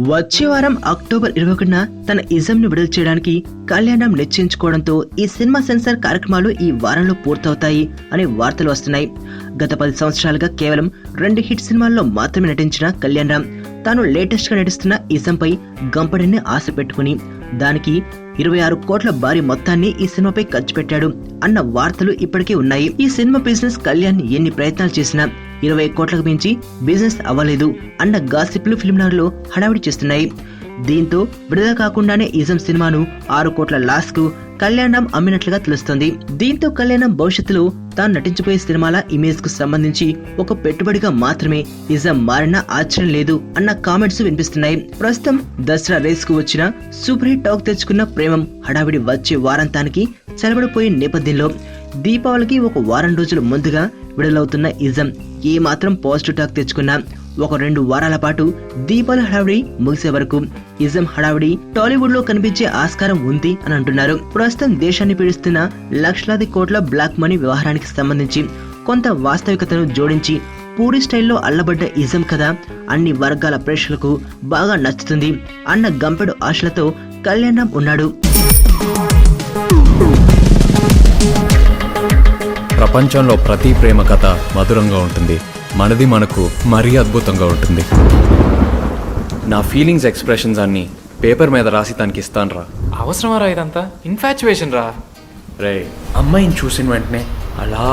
వచ్చే వారం అక్టోబర్ 21న తన ఇజం ను విడుదల చేయడానికి కళ్యాణం నిశ్చయించుకోవడంతో ఈ సినిమా సెన్సార్ కార్యక్రమాలు ఈ వారంలో పూర్తవుతాయి అనే వార్తలు వస్తున్నాయి. గత 10 సంవత్సరాలుగా కేవలం 2 హిట్ సినిమాల్లో మాత్రమే నటించిన కళ్యాణ్ రామ్ తాను లేటెస్ట్ గా నటిస్తున్న ఇజంపై గంపడిని ఆశ పెట్టుకుని దానికి 26 కోట్ల భారీ మొత్తాన్ని ఈ సినిమాపై ఖర్చు పెట్టాడు అన్న వార్తలు ఇప్పటికే ఉన్నాయి. ఈ సినిమా బిజినెస్ కళ్యాణ్ ఎన్ని ప్రయత్నాలు చేసినా 20 కోట్లకు మించి బిజినెస్ అవ్వలేదు అన్న గాసిప్లు ఫిల్మ్ నగర్లో హడావిడి చేస్తున్నాయి. దీంతో విడుదల కాకుండానే ఇజం సినిమాను 6 కోట్ల లాస్ కు కళ్యాణ్ రామ్ అమ్మినట్లుగా తెలుస్తోంది. దీంతో కళ్యాణ్ రామ్ భవిష్యత్తులో తాను నటించబోయే సినిమాల ఇమేజ్ కు సంబంధించి ఒక పెట్టుబడిగా మాత్రమే ఇజం మారినా ఆశ్చర్యం లేదు అన్న కామెంట్స్ వినిపిస్తున్నాయి. ప్రస్తుతం దసరా రేస్ కు వచ్చిన సూపర్ హిట్ టాక్ తెచ్చుకున్న ప్రేమం హడావిడి వచ్చే వారాంతానికి సెలబడిపోయే నేపథ్యంలో దీపావళికి ఒక వారం రోజుల ముందుగా విడుదలవుతున్న ఇజం ఏ మాత్రం పాజిటివ్ టాక్ తెచ్చుకున్నా ఒక 2 వారాల పాటు దీపావళి హడావిడి ముగిసే వరకు ఇజం హడావిడి టాలీవుడ్ లో కనిపించే ఆస్కారం ఉంది అని అంటున్నారు. ప్రస్తుతం దేశాన్ని పీడిస్తున్న లక్షలాది కోట్ల బ్లాక్ మనీ వ్యవహారానికి సంబంధించి కొంత వాస్తవికతను జోడించి పూరి స్టైల్లో అల్లబడ్డ ఇజం కథ అన్ని వర్గాల ప్రేక్షకులకు బాగా నచ్చుతుంది అన్న గంపెడు ఆశలతో కళ్యాణ్ రామ్ ఉన్నాడు. ప్రపంచంలో ప్రతి ప్రేమ కథ మధురంగా ఉంటుంది, మనది మనకు మరీ అద్భుతంగా ఉంటుంది. నా ఫీలింగ్స్ ఎక్స్ప్రెషన్స్ అన్ని పేపర్ మీద రాసి తనకి ఇస్తాను రా. అవసరమా రా ఇదంతా? ఇన్ఫాచ్యువేషన్ రా. రే, అమ్మాయిని చూసిన వెంటనే అలా